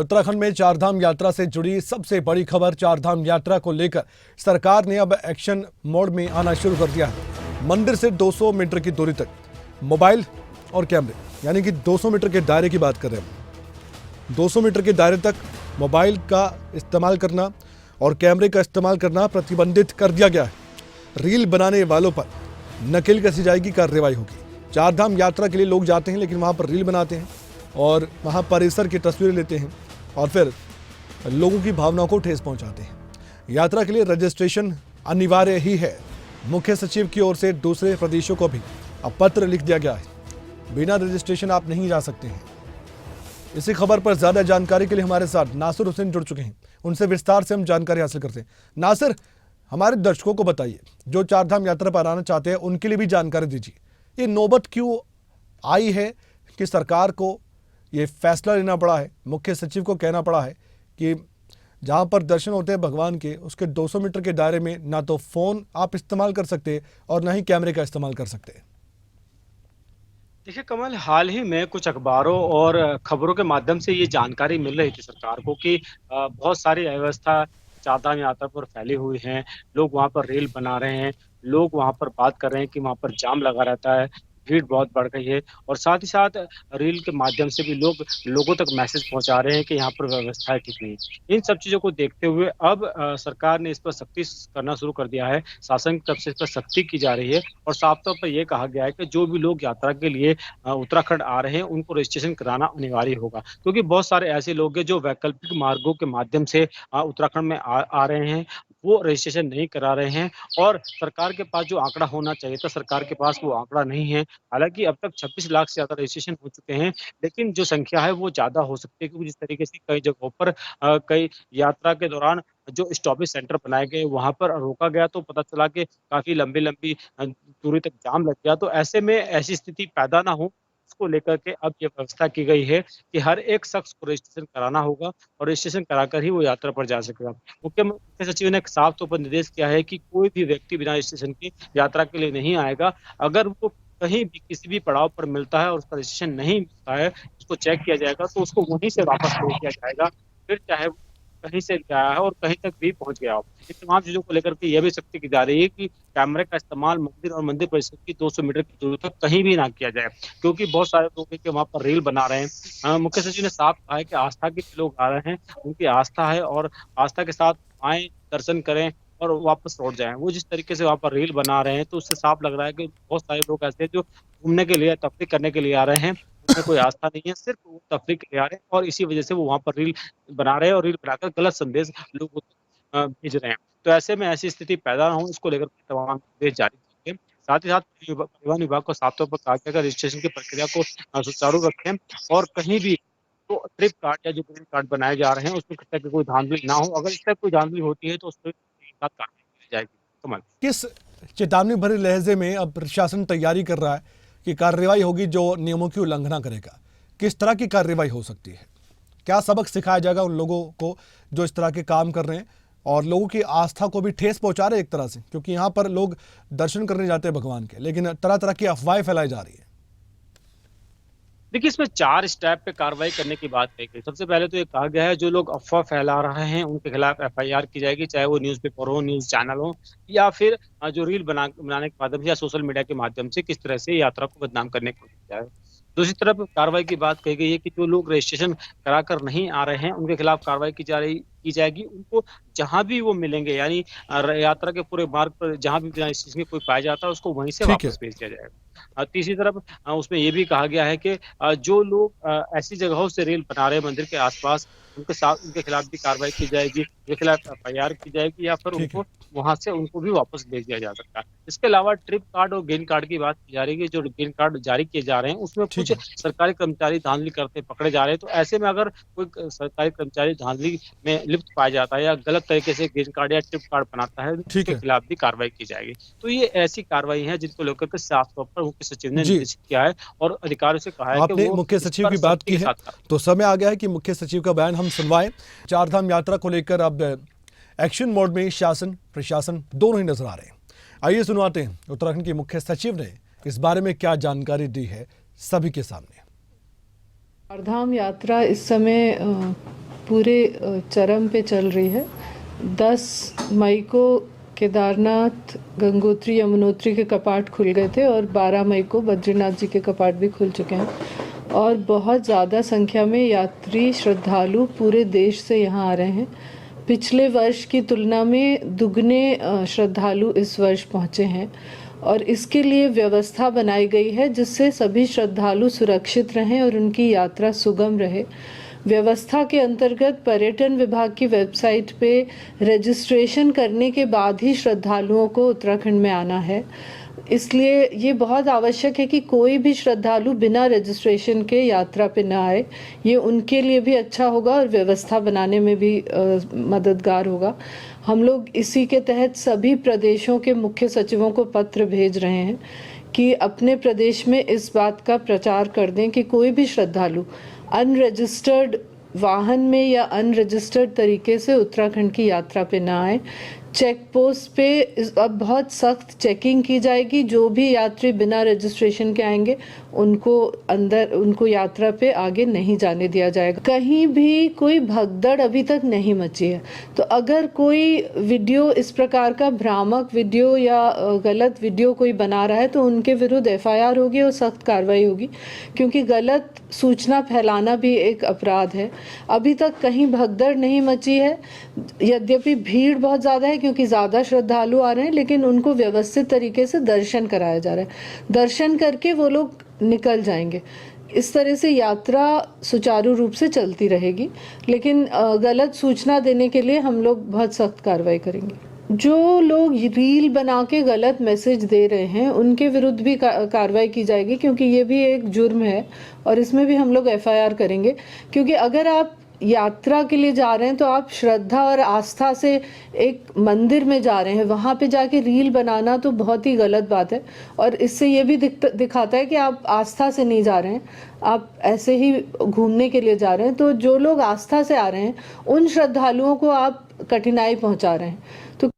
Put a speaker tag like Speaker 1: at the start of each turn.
Speaker 1: उत्तराखंड में चारधाम यात्रा से जुड़ी सबसे बड़ी खबर। चारधाम यात्रा को लेकर सरकार ने अब एक्शन मोड में आना शुरू कर दिया है। मंदिर से 200 मीटर की दूरी तक मोबाइल और कैमरे, यानी कि 200 मीटर के दायरे की बात कर रहे हैं। 200 मीटर के दायरे तक मोबाइल का इस्तेमाल करना और कैमरे का इस्तेमाल करना प्रतिबंधित कर दिया गया है। रील बनाने वालों पर नकेल कसी जाएगी, कार्रवाई होगी। चारधाम यात्रा के लिए लोग जाते हैं, लेकिन वहाँ पर रील बनाते हैं और वहाँ परिसर की तस्वीरें लेते हैं और फिर लोगों की भावनाओं को ठेस पहुंचाते हैं। यात्रा के लिए रजिस्ट्रेशन अनिवार्य ही है। मुख्य सचिव की ओर से दूसरे प्रदेशों को भी अब पत्र लिख दिया गया है। बिना रजिस्ट्रेशन आप नहीं जा सकते हैं। इसी खबर पर ज्यादा जानकारी के लिए हमारे साथ नासिर हुसैन जुड़ चुके हैं। उनसे विस्तार से हम जानकारी हासिल करते हैं। नासिर, हमारे दर्शकों को बताइए, जो चारधाम यात्रा पर आना चाहते हैं उनके लिए भी जानकारी दीजिए। ये नौबत क्यों आई है कि सरकार को ये फैसला लेना पड़ा है, मुख्य सचिव को कहना पड़ा है कि जहां पर दर्शन होते हैं भगवान के, उसके 200 मीटर के दायरे में ना तो फोन आप इस्तेमाल कर सकते और ना ही कैमरे का इस्तेमाल कर सकते।
Speaker 2: देखिए कमल, हाल ही में कुछ अखबारों और खबरों के माध्यम से ये जानकारी मिल रही थी सरकार को कि बहुत सारी अव्यवस्था चारधाम यात्रा पर फैली हुई है। लोग वहां पर रील बना रहे हैं, लोग वहां पर बात कर रहे हैं कि वहां पर जाम लगा रहता है, भीड़ बहुत बढ़ गई है। और साथ ही साथ रील के माध्यम से भी लोगों तक मैसेज पहुंचा रहे हैं कि यहाँ पर व्यवस्था ठीक नहीं है। इन सब चीजों को देखते हुए अब सरकार ने इस पर सख्ती करना शुरू कर दिया है। शासन की तरफ से इस पर सख्ती की जा रही है और साफ तौर पर यह कहा गया है कि जो भी लोग यात्रा के लिए उत्तराखंड आ रहे हैं उनको रजिस्ट्रेशन कराना अनिवार्य होगा, क्योंकि बहुत सारे ऐसे लोग हैं जो वैकल्पिक मार्गों के माध्यम से उत्तराखंड में आ रहे हैं, वो रजिस्ट्रेशन नहीं करा रहे हैं। और सरकार के पास जो आंकड़ा होना चाहिए था, सरकार के पास वो आंकड़ा नहीं है। हालांकि अब तक 26 लाख से ज्यादा रजिस्ट्रेशन हो चुके हैं, लेकिन जो संख्या है वो ज्यादा हो सकती है, क्योंकि जिस तरीके से कई जगहों पर कई यात्रा के दौरान जो स्टॉपेज सेंटर बनाए गए वहां पर रोका गया, तो पता चला कि काफी लंबी लंबी दूरी तक जाम लग गया। तो ऐसे में ऐसी स्थिति पैदा ना हो, इसको लेकर के अब ये व्यवस्था की गई है कि हर एक शख्स को रजिस्ट्रेशन कराना होगा और रजिस्ट्रेशन कराकर ही वो यात्रा पर जा सकेगा। मुख्य सचिव ने साफ तौर पर निर्देश किया है कि कोई भी व्यक्ति बिना रजिस्ट्रेशन के यात्रा के लिए नहीं आएगा। अगर वो कहीं भी किसी भी पड़ाव पर मिलता है और उसका रजिस्ट्रेशन नहीं मिलता है, उसको चेक किया जाएगा तो उसको वहीं से वापस भेज दिया जाएगा, फिर चाहे वो कहीं से गया है और कहीं तक भी पहुंच गया हो। इन तमाम चीजों को लेकर के यह भी सख्ती की जा रही है कि कैमरे का इस्तेमाल मंदिर और मंदिर परिसर की 200 मीटर की दूरी तक कहीं भी ना किया जाए, क्योंकि बहुत सारे लोग हैं कि वहां पर रील बना रहे हैं। मुख्य सचिव ने साफ कहा है कि आस्था के लोग आ रहे हैं, उनकी आस्था है और आस्था के साथ आए, दर्शन करें और वापस लौट जाएं। वो जिस तरीके से वहां पर रील बना रहे हैं तो उससे साफ लग रहा है कि बहुत सारे लोग ऐसे हैं जो घूमने के लिए, तफरीह करने के लिए आ रहे हैं, उनमें कोई आस्था नहीं है, सिर्फ वो तफरीह के लिए आ रहे हैं और इसी वजह से वो वहां पर रील बना रहे हैं और रील बनाकर गलत संदेश लोगों को भेज रहे हैं। तो ऐसे में ऐसी स्थिति पैदा ना हो, इसको लेकर तमाम निर्देश जारी किए गए। साथ ही साथ परिवहन विभाग को साफ तौर पर कहा गया कि रजिस्ट्रेशन की प्रक्रिया को सुचारू रखें और कहीं भी तो ट्रिप कार्ड या जो ग्रीन कार्ड बनाए जा रहे हैं उसमें किसी तरह की कोई धांधली ना हो। अगर इस तरह कोई धांधली होती है तो उस पर साथ कार्रवाई की जाएगी। कमल,
Speaker 1: किस चेतावनी भरे लहजे में अब प्रशासन तैयारी कर रहा है कि कार्रवाई होगी जो नियमों की उल्लंघना करेगा? किस तरह की कार्रवाई हो सकती है? क्या सबक सिखाया जाएगा उन लोगों को जो इस तरह के काम कर रहे हैं और लोगों की आस्था को भी ठेस पहुंचा रहे हैं एक तरह से? क्योंकि यहाँ पर लोग दर्शन करने जाते हैं भगवान के, लेकिन तरह तरह की अफवाहें फैलाई जा रही है।
Speaker 2: देखिए इसमें 4 स्टेप पे कार्रवाई करने की बात कही गई। सबसे पहले तो ये कहा गया है जो लोग अफवाह फैला रहे हैं उनके खिलाफ एफआईआर की जाएगी, चाहे वो न्यूज़पेपर हो, न्यूज़ चैनल हो या फिर जो रील बनाने के माध्यम से या सोशल मीडिया के माध्यम से किस तरह से यात्रा को बदनाम करने की कोशिश की जाए। दूसरी तरफ कार्रवाई की बात कही गई है कि जो लोग रजिस्ट्रेशन कराकर नहीं आ रहे हैं उनके खिलाफ कार्रवाई की जाएगी। उनको जहां भी वो मिलेंगे, यानी यात्रा के पूरे मार्ग पर जहां भी बिना रजिस्ट्रेशन के कोई पाया जाता है उसको वहीं से
Speaker 1: ठीक है।
Speaker 2: वापस भेज दिया जाएगा। तीसरी तरफ उसमें ये भी कहा गया है कि जो लोग ऐसी जगहों से रील बना रहे हैं मंदिर के आसपास, उनके खिलाफ भी कार्रवाई की जाएगी, उनके खिलाफ एफआईआर की जाएगी या फिर
Speaker 1: ठीक है।
Speaker 2: उनको वहां से उनको भी वापस भेज दिया जा सकता है। इसके अलावा ट्रिप कार्ड और ग्रीन कार्ड की बात की जा रही है। जो ग्रीन कार्ड जारी किए जा रहे हैं उसमें
Speaker 1: ठीक
Speaker 2: कुछ
Speaker 1: है।
Speaker 2: सरकारी कर्मचारी धांधली करते पकड़े जा रहे हैं। तो ऐसे में अगर कोई सरकारी कर्मचारी धांधली में लिप्त पाया जाता है या गलत तरीके से ग्रीन कार्ड या ट्रिप कार्ड बनाता है तो
Speaker 1: ठीक
Speaker 2: उसके
Speaker 1: है।
Speaker 2: खिलाफ भी कार्रवाई की जाएगी। तो ये ऐसी कार्रवाई है जिनको लेकर के साफ तौर पर मुख्य सचिव ने
Speaker 1: जी,
Speaker 2: निर्देशित किया है और अधिकारियों से कहा है कि
Speaker 1: आपने
Speaker 2: वो
Speaker 1: मुख्य
Speaker 2: इस
Speaker 1: सचिव
Speaker 2: पर
Speaker 1: की बात
Speaker 2: सख्ती
Speaker 1: की
Speaker 2: के
Speaker 1: है,
Speaker 2: साथ कार्रवाई।
Speaker 1: तो समय आ गया है कि मुख्य सचिव का बयान हम सुनवाएं। चारधाम यात्रा को लेकर अब एक्शन मोड में शासन प्रशासन दोनों ही नजर आ रहे हैं। आइए सुनवाते हैं उत्तराखंड के मुख्य सचिव ने इस बारे में क्या जानकारी दी है सभी के सामने।
Speaker 3: चारधाम यात्रा इस समय पूरे चरम पे चल रही है। 10 मई को केदारनाथ, गंगोत्री, यमुनोत्री के कपाट खुल गए थे और 12 मई को बद्रीनाथ जी के कपाट भी खुल चुके हैं और बहुत ज़्यादा संख्या में यात्री श्रद्धालु पूरे देश से यहाँ आ रहे हैं। पिछले वर्ष की तुलना में दुगने श्रद्धालु इस वर्ष पहुँचे हैं और इसके लिए व्यवस्था बनाई गई है जिससे सभी श्रद्धालु सुरक्षित रहें और उनकी यात्रा सुगम रहे। व्यवस्था के अंतर्गत पर्यटन विभाग की वेबसाइट पे रजिस्ट्रेशन करने के बाद ही श्रद्धालुओं को उत्तराखंड में आना है। इसलिए ये बहुत आवश्यक है कि कोई भी श्रद्धालु बिना रजिस्ट्रेशन के यात्रा पे न आए। ये उनके लिए भी अच्छा होगा और व्यवस्था बनाने में भी मददगार होगा। हम लोग इसी के तहत सभी प्रदेशों के मुख्य सचिवों को पत्र भेज रहे हैं कि अपने प्रदेश में इस बात का प्रचार कर दें कि कोई भी श्रद्धालु अनरजिस्टर्ड वाहन में या अनरजिस्टर्ड तरीके से उत्तराखंड की यात्रा पे ना आए। चेक पोस्ट पे अब बहुत सख्त चेकिंग की जाएगी। जो भी यात्री बिना रजिस्ट्रेशन के आएंगे उनको यात्रा पे आगे नहीं जाने दिया जाएगा। कहीं भी कोई भगदड़ अभी तक नहीं मची है, तो अगर कोई वीडियो इस प्रकार का भ्रामक वीडियो या गलत वीडियो कोई बना रहा है तो उनके विरुद्ध FIR होगी और सख्त कार्रवाई होगी, क्योंकि गलत सूचना फैलाना भी एक अपराध है। अभी तक कहीं भगदड़ नहीं मची है, यद्यपि भीड़ बहुत ज़्यादा है क्योंकि ज़्यादा श्रद्धालु आ रहे हैं, लेकिन उनको व्यवस्थित तरीके से दर्शन कराया जा रहा है। दर्शन करके वो लोग निकल जाएंगे। इस तरह से यात्रा सुचारू रूप से चलती रहेगी, लेकिन गलत सूचना देने के लिए हम लोग बहुत सख्त कार्रवाई करेंगे। जो लोग रील बना के गलत मैसेज दे रहे हैं उनके विरुद्ध भी कार्रवाई की जाएगी, क्योंकि ये भी एक जुर्म है और इसमें भी हम लोग FIR करेंगे। क्योंकि अगर आप यात्रा के लिए जा रहे हैं तो आप श्रद्धा और आस्था से एक मंदिर में जा रहे हैं, वहाँ पे जाके रील बनाना तो बहुत ही गलत बात है और इससे ये भी दिखाता है कि आप आस्था से नहीं जा रहे हैं, आप ऐसे ही घूमने के लिए जा रहे हैं। तो जो लोग आस्था से आ रहे हैं उन श्रद्धालुओं को आप कठिनाई पहुंचा रहे हैं। तो